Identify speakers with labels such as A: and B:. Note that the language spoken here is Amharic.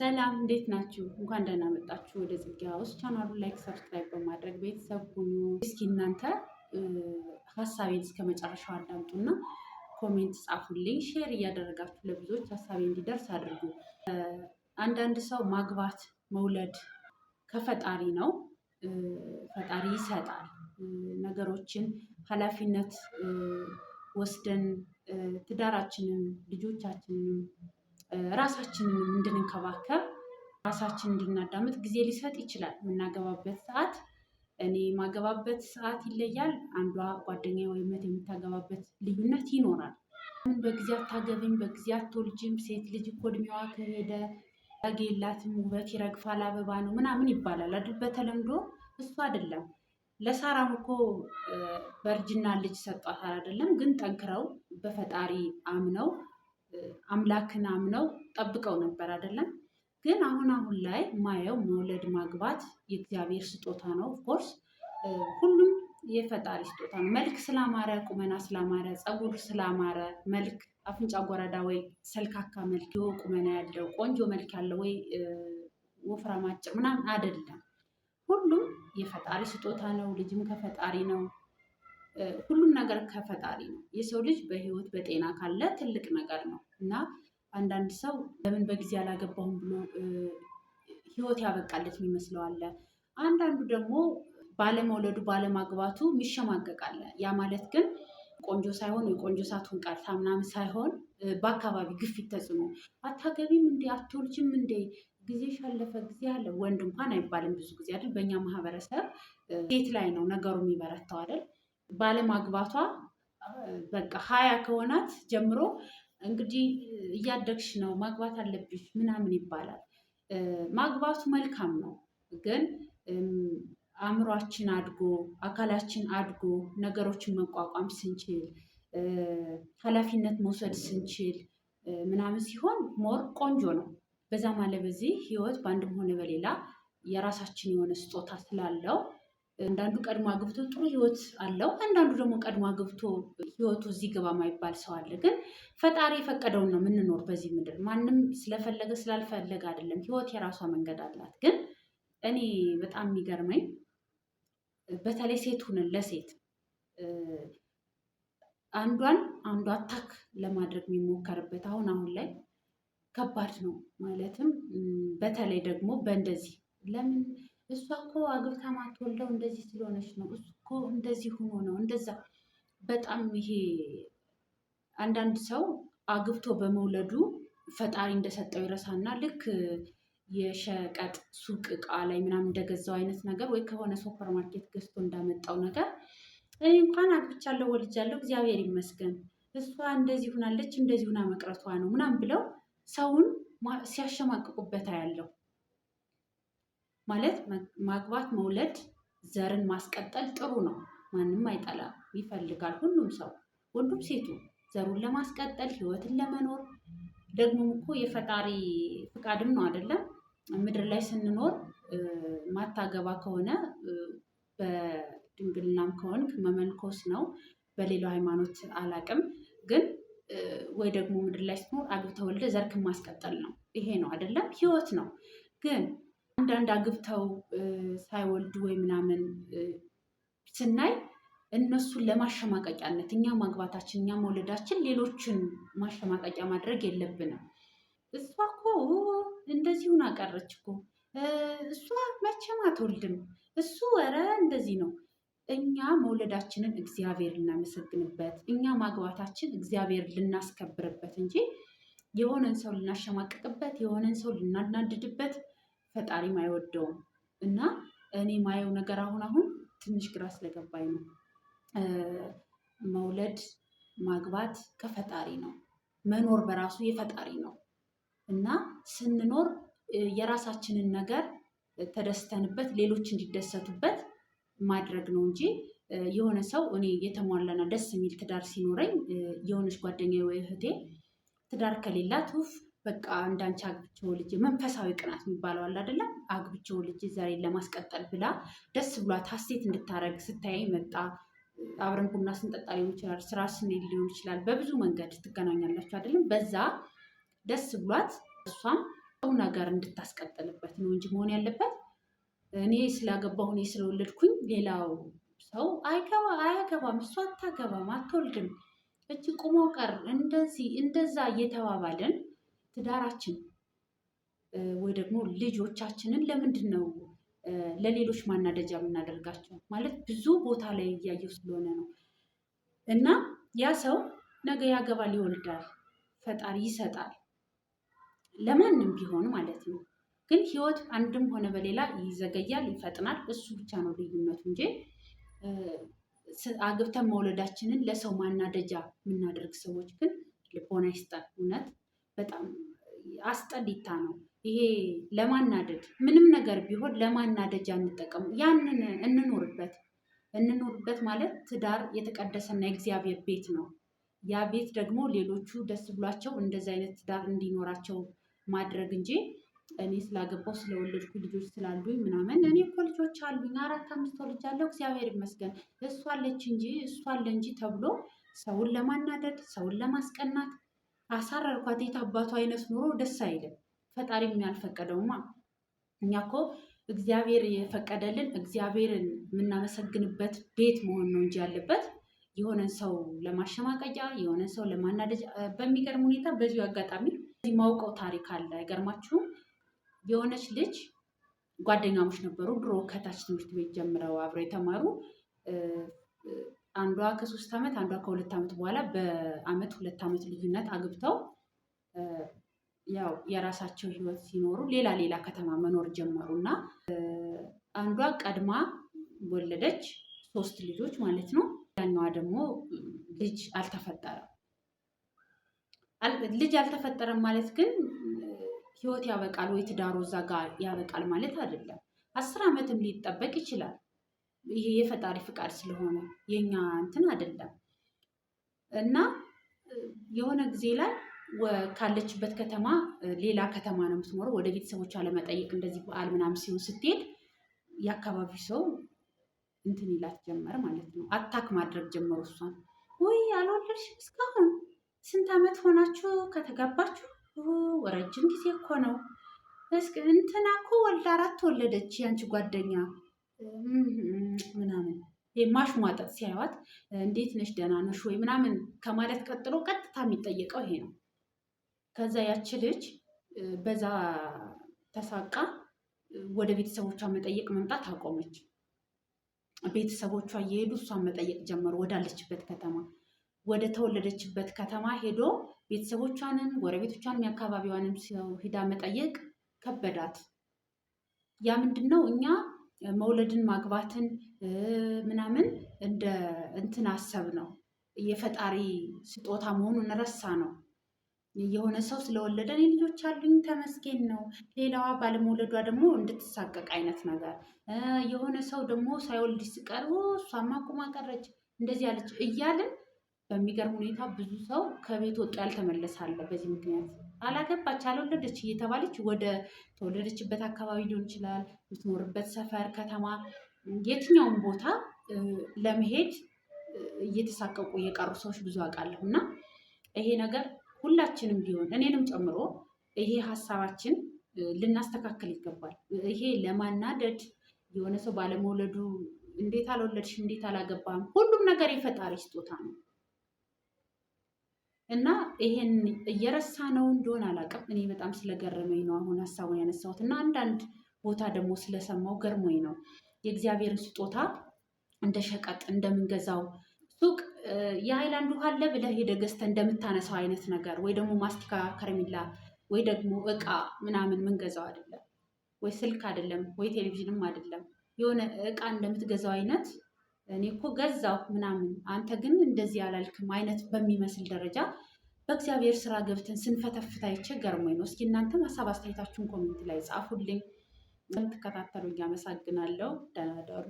A: ሰላም እንዴት ናችሁ? እንኳን ደህና መጣችሁ ወደ ጽጌ ሃውስ። ቻናሉን ላይክ፣ ሰብስክራይብ በማድረግ ቤተሰብ ሁኑ። እስኪ እናንተ ሀሳቤን እስከ መጨረሻው አዳምጡና ኮሜንት ጻፉልኝ። ሼር እያደረጋችሁ ለብዙዎች ሀሳቤ እንዲደርስ አድርጉ። አንዳንድ ሰው ማግባት መውለድ ከፈጣሪ ነው። ፈጣሪ ይሰጣል። ነገሮችን ኃላፊነት ወስደን ትዳራችንን ልጆቻችንን ራሳችንን እንድንከባከብ ራሳችንን እንድናዳምጥ ጊዜ ሊሰጥ ይችላል። የምናገባበት ሰዓት እኔ የማገባበት ሰዓት ይለያል። አንዷ ጓደኛ ወይም እህት የምታገባበት ልዩነት ይኖራል። በጊዜ አታገብም፣ በጊዜ አትወልጅም፣ ሴት ልጅ እኮ እድሜዋ ከሄደ ዳግ የላትም፣ ውበት ይረግፋል፣ አበባ ነው ምናምን ይባላል አይደል? በተለምዶ እሱ አይደለም። ለሳራም እኮ በእርጅና ልጅ ሰጧታል አይደለም? ግን ጠንክረው በፈጣሪ አምነው አምላክን አምነው ጠብቀው ነበር አይደለም? ግን አሁን ላይ ማየው መውለድ ማግባት የእግዚአብሔር ስጦታ ነው። ኦፍኮርስ ሁሉም የፈጣሪ ስጦታ ነው። መልክ ስላማረ፣ ቁመና ስላማረ፣ ፀጉር ስላማረ፣ መልክ አፍንጫ ጎረዳ ወይ ሰልካካ መልክ ቁመና ያለው ቆንጆ መልክ ያለው ወይ ወፍራም አጭር ምናምን አይደለም። ሁሉም የፈጣሪ ስጦታ ነው። ልጅም ከፈጣሪ ነው። ሁሉም ነገር ከፈጣሪ ነው። የሰው ልጅ በህይወት በጤና ካለ ትልቅ ነገር ነው እና አንዳንድ ሰው ለምን በጊዜ አላገባሁም ብሎ ህይወት ያበቃለት የሚመስለው አለ። አንዳንዱ ደግሞ ባለመውለዱ ባለማግባቱ የሚሸማቀቃለ። ያ ማለት ግን ቆንጆ ሳይሆን ወይ ቆንጆ ሳትሆን ቀርታ ምናምን ሳይሆን በአካባቢ ግፊት ተጽዕኖ አታገቢም እንዴ አትወልጅም እንዴ ጊዜሽ አለፈ ጊዜ አለ። ወንድ እንኳን አይባልም ብዙ ጊዜ አይደል? በእኛ ማህበረሰብ ሴት ላይ ነው ነገሩ የሚበረታው አይደል? ባለማግባቷ በቃ 20 ከሆናት ጀምሮ እንግዲህ እያደግሽ ነው ማግባት አለብሽ ምናምን ይባላል። ማግባቱ መልካም ነው፣ ግን አእምሯችን አድጎ አካላችን አድጎ ነገሮችን መቋቋም ስንችል ኃላፊነት መውሰድ ስንችል ምናምን ሲሆን ሞር ቆንጆ ነው። በዛ ማለት በዚህ ህይወት በአንድም ሆነ በሌላ የራሳችን የሆነ ስጦታ ስላለው አንዳንዱ ቀድሞ አግብቶ ጥሩ ህይወት አለው። አንዳንዱ ደግሞ ቀድሞ አግብቶ ህይወቱ እዚህ ግባ ማይባል ሰው አለ። ግን ፈጣሪ የፈቀደውን ነው የምንኖር በዚህ ምድር። ማንም ስለፈለገ ስላልፈለገ አይደለም። ህይወት የራሷ መንገድ አላት። ግን እኔ በጣም የሚገርመኝ በተለይ ሴት ሁነን ለሴት አንዷ አታክ ለማድረግ የሚሞከርበት አሁን ላይ ከባድ ነው። ማለትም በተለይ ደግሞ በእንደዚህ ለምን እሷ እኮ አግብታ ማትወልደው እንደዚህ ስለሆነች ነው፣ እሱ እኮ እንደዚህ ሆኖ ነው እንደዛ። በጣም ይሄ አንዳንድ ሰው አግብቶ በመውለዱ ፈጣሪ እንደሰጠው ይረሳና ልክ የሸቀጥ ሱቅ እቃ ላይ ምናምን እንደገዛው አይነት ነገር ወይ ከሆነ ሱፐር ማርኬት ገዝቶ እንዳመጣው ነገር እኔ እንኳን አግብቻለሁ ወልጃለሁ እግዚአብሔር ይመስገን እሷ እንደዚህ ሆናለች እንደዚህ ሆና መቅረቷ ነው ምናምን ብለው ሰውን ሲያሸማቅቁበት አያለሁ። ማለት ማግባት መውለድ ዘርን ማስቀጠል ጥሩ ነው። ማንም አይጠላም፣ ይፈልጋል ሁሉም ሰው ወንዱም ሴቱ ዘሩን ለማስቀጠል ህይወትን ለመኖር። ደግሞ እኮ የፈጣሪ ፍቃድም ነው አይደለም? ምድር ላይ ስንኖር ማታገባ ከሆነ በድንግልናም ከሆንክ መመንኮስ ነው። በሌላው ሃይማኖት አላቅም፣ ግን ወይ ደግሞ ምድር ላይ ስትኖር አግብተህ ወልደህ ዘርክን ማስቀጠል ነው። ይሄ ነው አይደለም? ህይወት ነው። ግን አንዳንድ አግብተው ሳይወልዱ ወይ ምናምን ስናይ እነሱን ለማሸማቀቂያነት እኛ ማግባታችን እኛ መውለዳችን ሌሎችን ማሸማቀቂያ ማድረግ የለብንም። እሷ እኮ እንደዚሁን አቀረች እኮ እሷ መቼም አትወልድም እሱ ኧረ እንደዚህ ነው። እኛ መውለዳችንን እግዚአብሔር ልናመሰግንበት፣ እኛ ማግባታችን እግዚአብሔር ልናስከብርበት እንጂ የሆነን ሰው ልናሸማቀቅበት፣ የሆነን ሰው ልናናድድበት ፈጣሪም አይወደውም። እና እኔ ማየው ነገር አሁን ትንሽ ግራ ስለገባኝ ነው። መውለድ ማግባት ከፈጣሪ ነው። መኖር በራሱ የፈጣሪ ነው እና ስንኖር የራሳችንን ነገር ተደስተንበት ሌሎች እንዲደሰቱበት ማድረግ ነው እንጂ የሆነ ሰው እኔ የተሟላና ደስ የሚል ትዳር ሲኖረኝ የሆነች ጓደኛዬ ወይ እህቴ ትዳር ከሌላት ውፍ በቃ እንዳንቺ አግብቼው ልጅ መንፈሳዊ ቅናት የሚባለው አለ አይደለም? አግብቼው ልጅ ዛሬን ለማስቀጠል ብላ ደስ ብሏት ሀሴት እንድታረግ ስታይ መጣ። አብረን ቡና ስንጠጣ ሊሆን ይችላል፣ ስራ ስንሄድ ሊሆን ይችላል። በብዙ መንገድ ትገናኛላችሁ አይደለም? በዛ ደስ ብሏት እሷም ጥሩ ነገር እንድታስቀጥልበት ነው እንጂ መሆን ያለበት እኔ ስላገባሁ እኔ ስለወለድኩኝ ሌላው ሰው አያገባም፣ እሷ አታገባም፣ አትወልድም፣ እጅ ቁሞ ቀር እንደዚህ እንደዛ እየተባባልን ትዳራችን ወይ ደግሞ ልጆቻችንን ለምንድን ነው ለሌሎች ማናደጃ የምናደርጋቸው? ማለት ብዙ ቦታ ላይ እያየው ስለሆነ ነው። እና ያ ሰው ነገ ያገባል፣ ይወልዳል፣ ፈጣሪ ይሰጣል፣ ለማንም ቢሆን ማለት ነው። ግን ህይወት አንድም ሆነ በሌላ ይዘገያል፣ ይፈጥናል። እሱ ብቻ ነው ልዩነቱ እንጂ አግብተን መውለዳችንን ለሰው ማናደጃ የምናደርግ ሰዎች ግን ልቦና ይስጠን። እውነት በጣም አስጠሊታ ነው ይሄ። ለማናደድ ምንም ነገር ቢሆን ለማናደጃ እንጠቀሙ። ያንን እንኖርበት ማለት ትዳር የተቀደሰና የእግዚአብሔር ቤት ነው። ያ ቤት ደግሞ ሌሎቹ ደስ ብሏቸው እንደዚህ አይነት ትዳር እንዲኖራቸው ማድረግ እንጂ እኔ ስላገባው ስለወለድኩ ልጆች ስላሉኝ ምናምን እኔ እኮ ልጆች አሉኝ 4-5 ወልጃለሁ እግዚአብሔር ይመስገን እሷ አለች እንጂ እሷ አለ እንጂ ተብሎ ሰውን ለማናደድ ሰውን ለማስቀናት አሳረርኳት የት አባቱ አይነት ኑሮ ደስ አይልም። ፈጣሪ ያልፈቀደውማ። እኛ እኮ እግዚአብሔር የፈቀደልን እግዚአብሔርን የምናመሰግንበት ቤት መሆን ነው እንጂ ያለበት የሆነን ሰው ለማሸማቀቂያ የሆነን ሰው ለማናደጃ። በሚገርም ሁኔታ በዚሁ አጋጣሚ ማውቀው ታሪክ አለ። አይገርማችሁም? የሆነች ልጅ ጓደኛሞች ነበሩ። ድሮ ከታች ትምህርት ቤት ጀምረው አብረው የተማሩ አንዷ ከ3 ዓመት አንዷ ከ2 ዓመት በኋላ በአመት 2 ዓመት ልዩነት አግብተው ያው የራሳቸው ህይወት ሲኖሩ ሌላ ከተማ መኖር ጀመሩ እና አንዷ ቀድማ ወለደች 3 ልጆች ማለት ነው። ያኛዋ ደግሞ ልጅ አልተፈጠረም። ልጅ አልተፈጠረም ማለት ግን ህይወት ያበቃል ወይ ትዳሩ እዛ ጋር ያበቃል ማለት አይደለም። 10 ዓመትም ሊጠበቅ ይችላል። ይሄ የፈጣሪ ፍቃድ ስለሆነ የኛ እንትን አይደለም። እና የሆነ ጊዜ ላይ ካለችበት ከተማ ሌላ ከተማ ነው የምትኖረው። ወደ ቤተሰቦቿ ለመጠየቅ እንደዚህ በዓል ምናምን ሲሆን ስትሄድ የአካባቢ ሰው እንትን ይላት ጀመር ማለት ነው። አታክ ማድረግ ጀመሩ እሷን። ወይ አልወለድሽም እስካሁን ስንት ዓመት ሆናችሁ ከተጋባችሁ? ረጅም ጊዜ እኮ ነው። እንትና እኮ ወልዳ 4 ወለደች ያንቺ ጓደኛ ምናምን ማሽሟጠጥ ሲያዩት እንዴት ነሽ ደህና ነሽ ወይ ምናምን ከማለት ቀጥሎ ቀጥታ የሚጠየቀው ይሄ ነው። ከዛ ያቺ ልጅ በዛ ተሳቃ ወደ ቤተሰቦቿ መጠየቅ መምጣት አቆመች። ቤተሰቦቿ እየሄዱ እሷን መጠየቅ ጀመሩ። ወዳለችበት ከተማ ወደ ተወለደችበት ከተማ ሄዶ ቤተሰቦቿንም ጎረቤቶቿንም የአካባቢዋንም ሰው ሂዳ መጠየቅ ከበዳት። ያ ምንድን ነው እኛ መውለድን ማግባትን ምናምን እንደ እንትን አሰብ ነው የፈጣሪ ስጦታ መሆኑን ረሳ ነው። የሆነ ሰው ስለወለደ እኔ ልጆች አሉኝ ተመስገን ነው፣ ሌላዋ ባለመውለዷ ደግሞ እንድትሳቀቅ አይነት ነገር። የሆነ ሰው ደግሞ ሳይወልድ ሲቀር እሷማ ቁማ ቀረች እንደዚህ ያለች እያልን በሚገርም ሁኔታ ብዙ ሰው ከቤት ወጡ ያልተመለሰ አለ። በዚህ ምክንያት አላገባች አልወለደች እየተባለች ወደ ተወለደችበት አካባቢ ሊሆን ይችላል የምትኖርበት ሰፈር፣ ከተማ፣ የትኛውም ቦታ ለመሄድ እየተሳቀቁ የቀሩ ሰዎች ብዙ አውቃለሁ። እና ይሄ ነገር ሁላችንም ቢሆን እኔንም ጨምሮ ይሄ ሀሳባችን ልናስተካከል ይገባል። ይሄ ለማናደድ የሆነ ሰው ባለመውለዱ እንዴት አልወለድሽም እንዴት አላገባም፣ ሁሉም ነገር የፈጣሪ ስጦታ ነው እና ይሄን እየረሳ ነው እንደሆነ አላውቅም። እኔ በጣም ስለገረመኝ ነው አሁን ሀሳቡን ያነሳሁት እና አንዳንድ ቦታ ደግሞ ስለሰማው ገርሞኝ ነው። የእግዚአብሔርን ስጦታ እንደ ሸቀጥ እንደምንገዛው ሱቅ የሃይላንድ ውሃ አለ ብለህ ሄደህ ገዝተህ እንደምታነሳው አይነት ነገር ወይ ደግሞ ማስቲካ ከረሜላ ወይ ደግሞ እቃ ምናምን ምንገዛው አይደለም። ወይ ስልክ አይደለም ወይ ቴሌቪዥንም አይደለም። የሆነ እቃ እንደምትገዛው አይነት እኔ እኮ ገዛው ምናምን አንተ ግን እንደዚህ አላልክም አይነት በሚመስል ደረጃ በእግዚአብሔር ስራ ገብተን ስንፈተፍታ አይቼ ገርሞኝ ነው። እስኪ እናንተም ሀሳብ አስተያየታችሁን ኮሜንት ላይ ጻፉልኝ። ለምትከታተሉኝ አመሰግናለሁ። ደህና እደሩ።